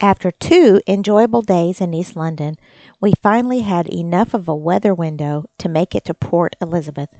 After 2 enjoyable days in East London, we finally had enough of a weather window to make it to Port Elizabeth.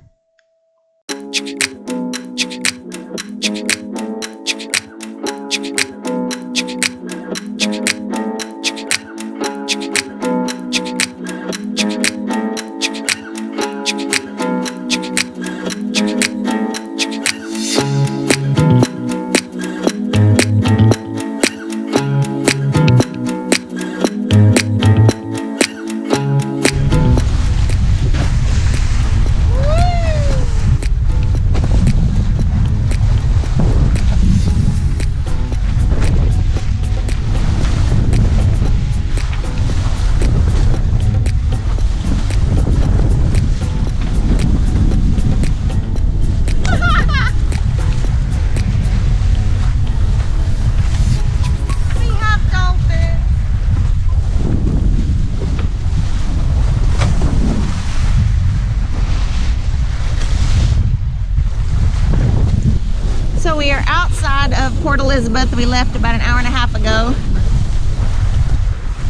So we are outside of Port Elizabeth. We left about an hour and a half ago.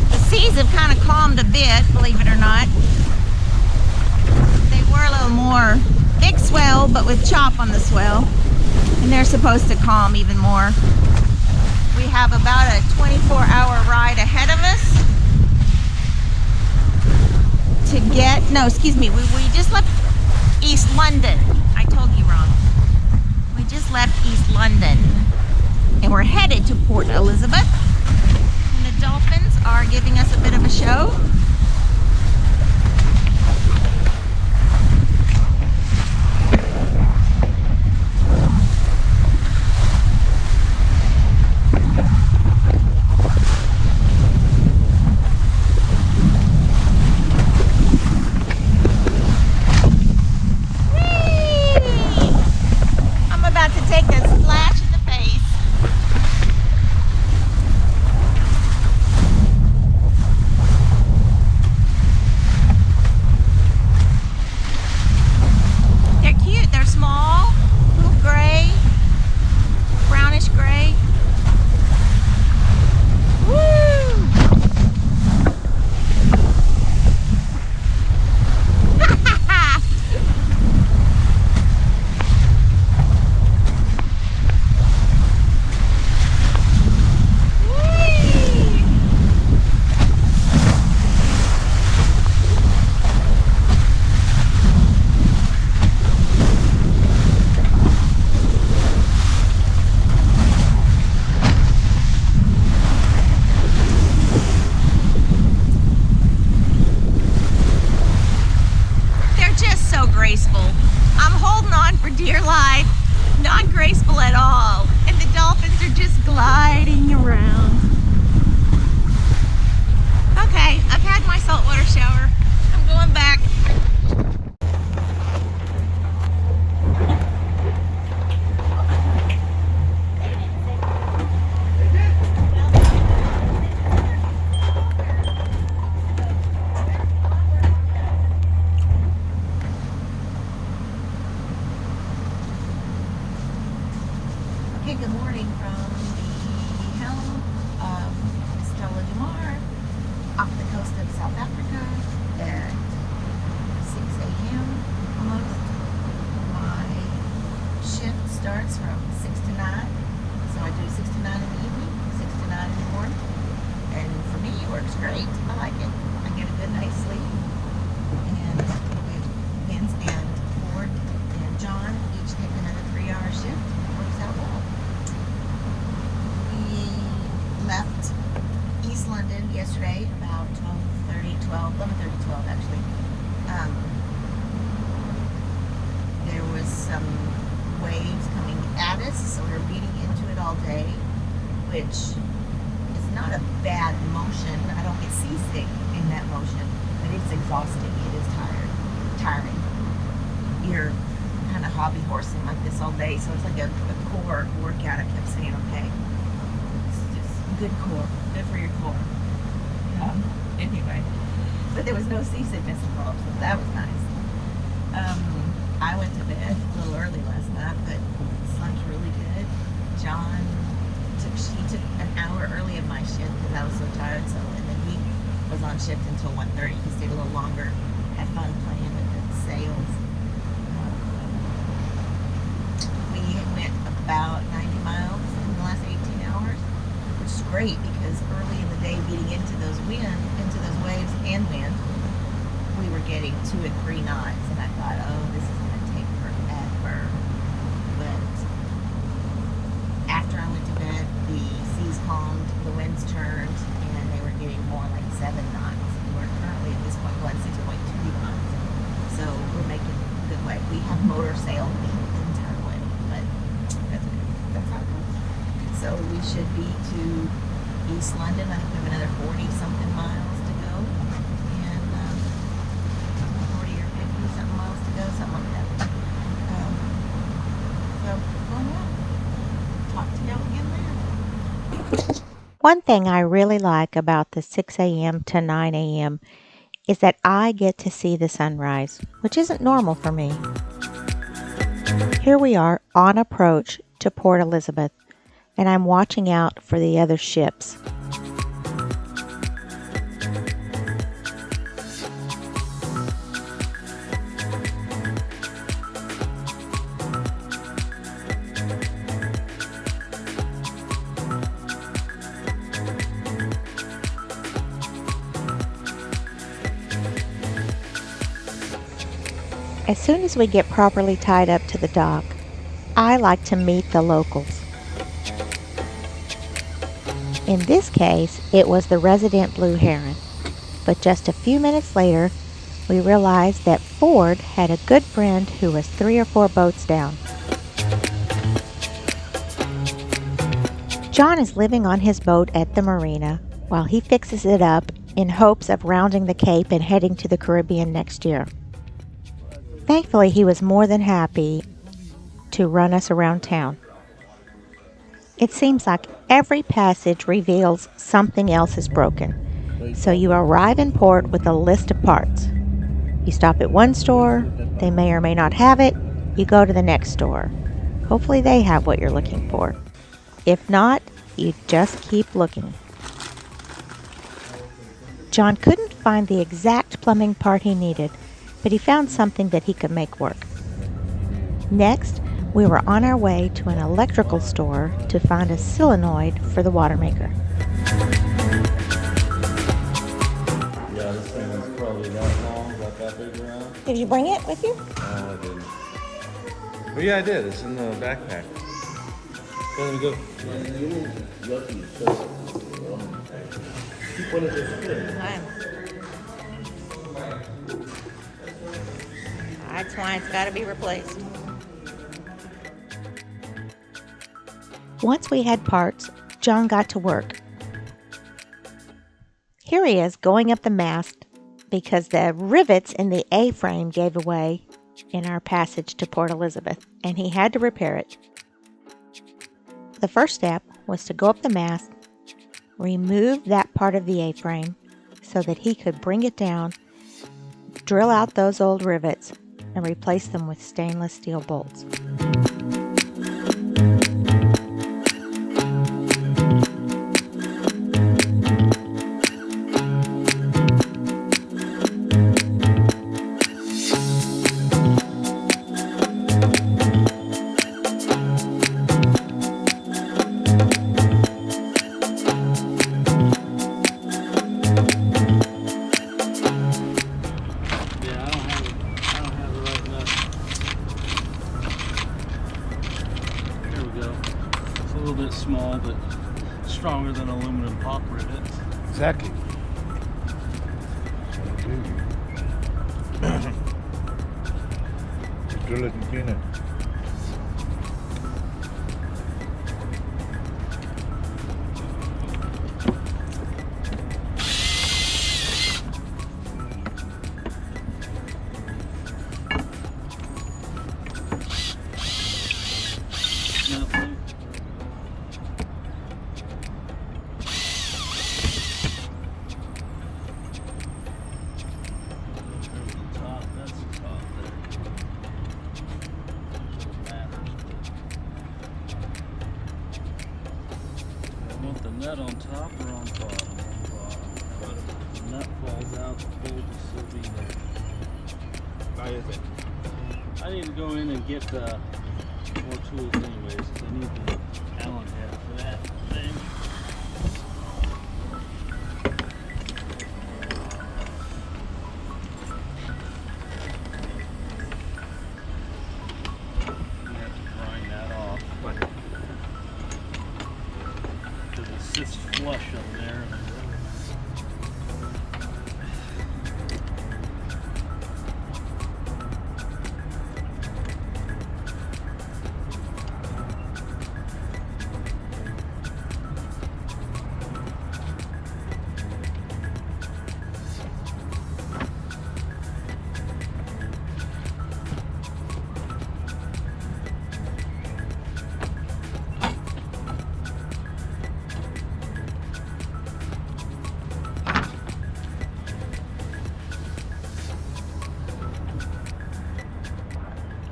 The seas have kind of calmed a bit, believe it or not. They were a little more big swell, but with chop on the swell. And they're supposed to calm even more. We have about a 24-hour ride ahead of us to get, no, excuse me, we just left East London. I told you wrong. We just left East London and we're headed to Port Elizabeth. And the dolphins are giving us a bit of a show. I'm holding on for dear life, not graceful at all, and the dolphins are just gliding around. Okay, I've had my saltwater shower. I'm going back. Okay, good morning from the helm of off the coast of South Africa at 6 a.m. almost. My shift starts from 6 to 9, so I do 6 to 9 in the evening, 6 to 9 in the morning, and for me it works great. I like it. I get a good night's sleep, and with Vince and Ford and John each take another 3-hour shift. Out well. We left East London yesterday about 11:30, 12 actually. There was some waves coming at us, so we were beating into it all day, which is not a bad motion. I don't get seasick in that motion, but it's exhausting. It is tiring. You're kind of hobby horsing like this all day, so it's like a core workout. I kept saying, okay, it's just good core, good for your core. Anyway, but there was no seasickness involved, so that was nice. I went to bed a little early last night, but slept really good. John took an hour early of my shift because I was on shift until 1:30. He stayed a little longer, had fun playing with the sails. We went about 90 miles in the last 18 hours, which is great because early in the day, getting into those waves and wind, we were getting 2 and 3 knots, and I thought, oh, this is going to take forever. But after I went to bed, the seas calmed, the winds turned, and they were getting more like 7 knots. We're currently at this point going 6.2 knots, so we're making good way. We have motor sail the entire way, but that's okay. That's how it goes. So we should be to East London. I think we have another 40-something miles to go, and 40 or 50-something miles to go, something like that. So going well. Talk to y'all again later. One thing I really like about the 6 a.m. to 9 a.m. is that I get to see the sunrise, which isn't normal for me. Here we are on approach to Port Elizabeth, and I'm watching out for the other ships. As soon as we get properly tied up to the dock, I like to meet the locals. In this case, it was the resident blue heron, but just a few minutes later, we realized that Ford had a good friend who was 3 or 4 boats down. John is living on his boat at the marina while he fixes it up in hopes of rounding the Cape and heading to the Caribbean next year. Thankfully, he was more than happy to run us around town. It seems like every passage reveals something else is broken. So you arrive in port with a list of parts. You stop at one store, they may or may not have it, you go to the next store. Hopefully they have what you're looking for. If not, you just keep looking. John couldn't find the exact plumbing part he needed, but he found something that he could make work. Next, we were on our way to an electrical store to find a solenoid for the water maker. Yeah, this thing is probably that long, about that big around. Did you bring it with you? No, I didn't. But yeah, I did. It's in the backpack. So let me go. That's why it's got to be replaced. Once we had parts, John got to work. Here he is going up the mast because the rivets in the A-frame gave away in our passage to Port Elizabeth, and he had to repair it. The first step was to go up the mast, remove that part of the A-frame so that he could bring it down, drill out those old rivets, and replace them with stainless steel bolts. Small, but stronger than aluminum pop rivets. Exactly. Drill it and clean it. I need to go in and get more tools anyways. 'Cause I need the Allen head for that thing. You have to grind that off. Because it sits flush up there.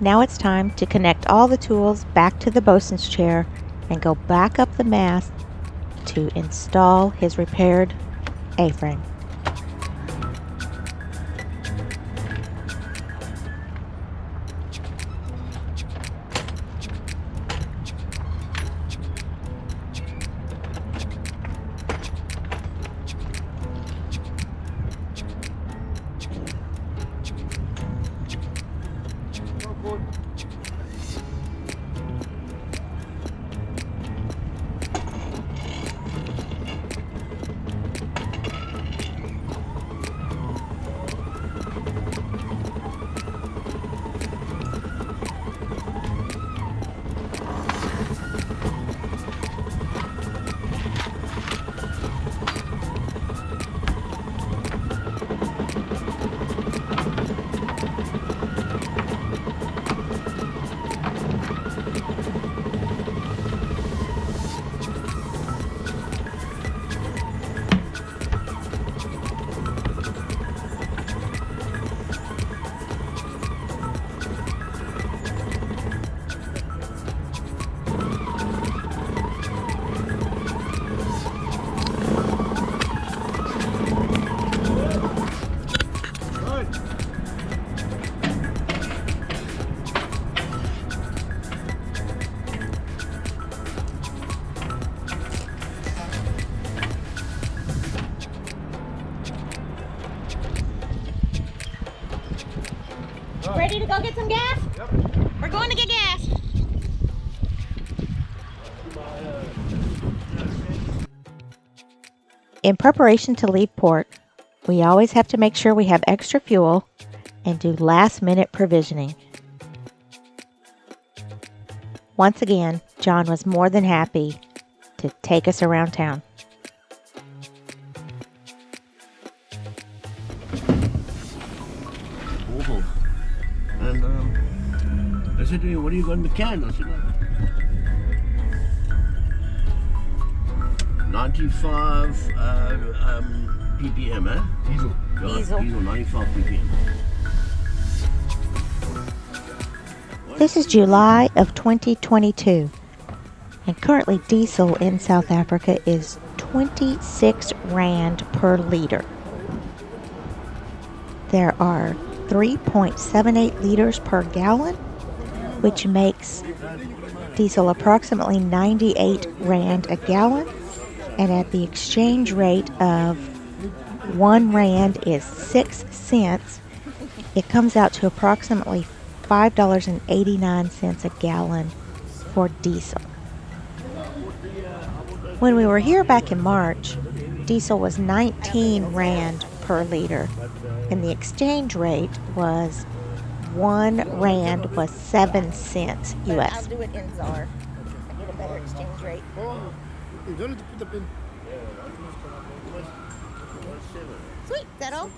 Now it's time to connect all the tools back to the bosun's chair and go back up the mast to install his repaired A-frame. Ready to go get some gas? Yep. We're going to get gas. In preparation to leave port, we always have to make sure we have extra fuel and do last-minute provisioning. Once again, John was more than happy to take us around town. Awful. And I said to him, what are you going to can? I said, 95 ppm, eh? Diesel. Yeah, Diesel. 95 ppm. This is July of 2022, and currently diesel in South Africa is 26 Rand per liter. There are 3.78 liters per gallon, which makes diesel approximately 98 Rand a gallon, and at the exchange rate of 1 Rand is 6 cents, it comes out to approximately $5.89 a gallon for diesel. When we were here back in March, diesel was 19 Rand per liter, and the exchange rate was 1 Rand was 7 cents I'll US. do it in ZAR. I get a better exchange rate. Sweet, is that all?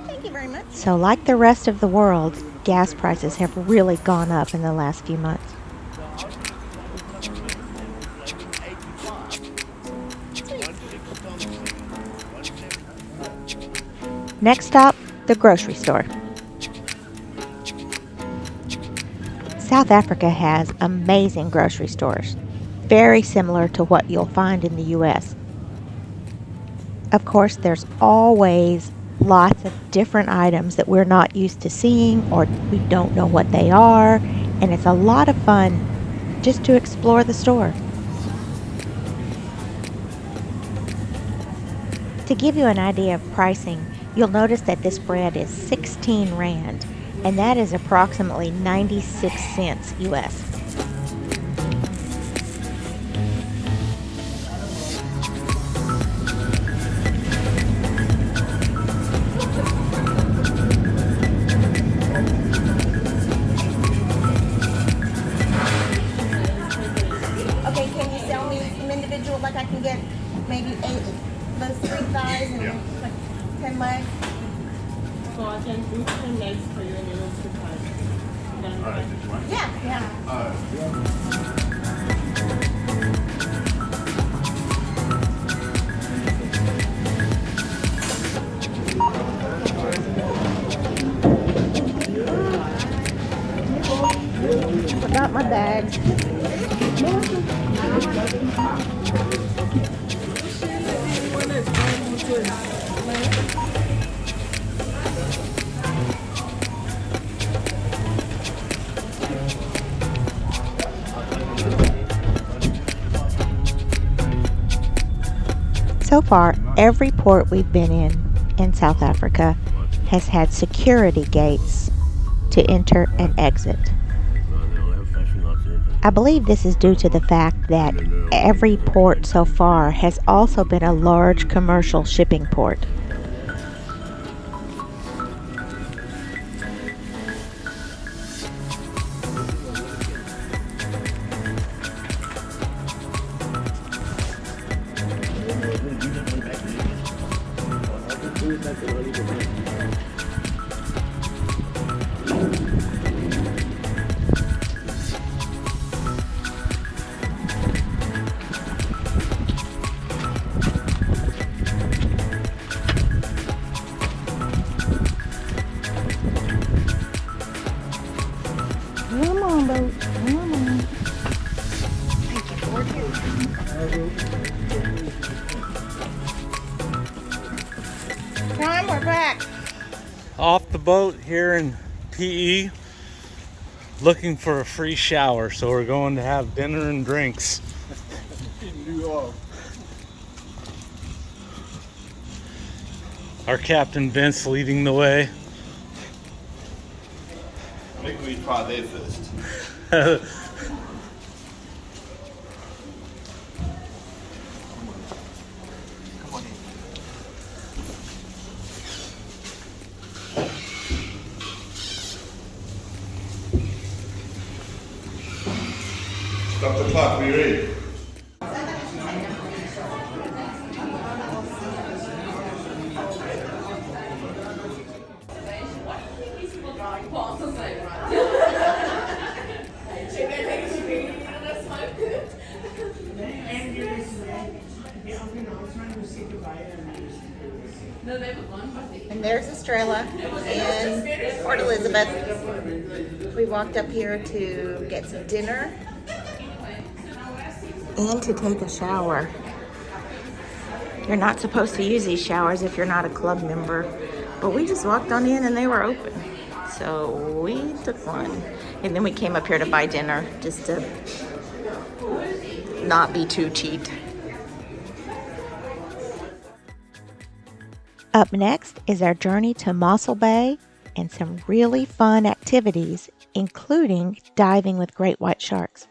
Thank you very much. So like the rest of the world, gas prices have really gone up in the last few months. Next stop, the grocery store. South Africa has amazing grocery stores, very similar to what you'll find in the US. Of course, there's always lots of different items that we're not used to seeing or we don't know what they are, and it's a lot of fun just to explore the store. To give you an idea of pricing, you'll notice that this bread is 16 Rand, and that is approximately 96 cents US. Okay, can you sell me some individual, like I can get maybe 8, those 3 thighs and like 10 legs? So I can do 10 legs for you and you will surprise. Yeah, yeah. Forgot my bags. So far, every port we've been in South Africa has had security gates to enter and exit. I believe this is due to the fact that every port so far has also been a large commercial shipping port. Come on, boat. Come on. Time, we're back. Off the boat here in PE, looking for a free shower, so we're going to have dinner and drinks. Our Captain Vince leading the way. Maybe we try there first. Stop the clock, we ready? And there's Estrella and Port Elizabeth. We walked up here to get some dinner and to take a shower. You're not supposed to use these showers if you're not a club member, but we just walked on in and they were open. So we took one. And then we came up here to buy dinner just to not be too cheap. Up next is our journey to Mossel Bay and some really fun activities, including diving with great white sharks.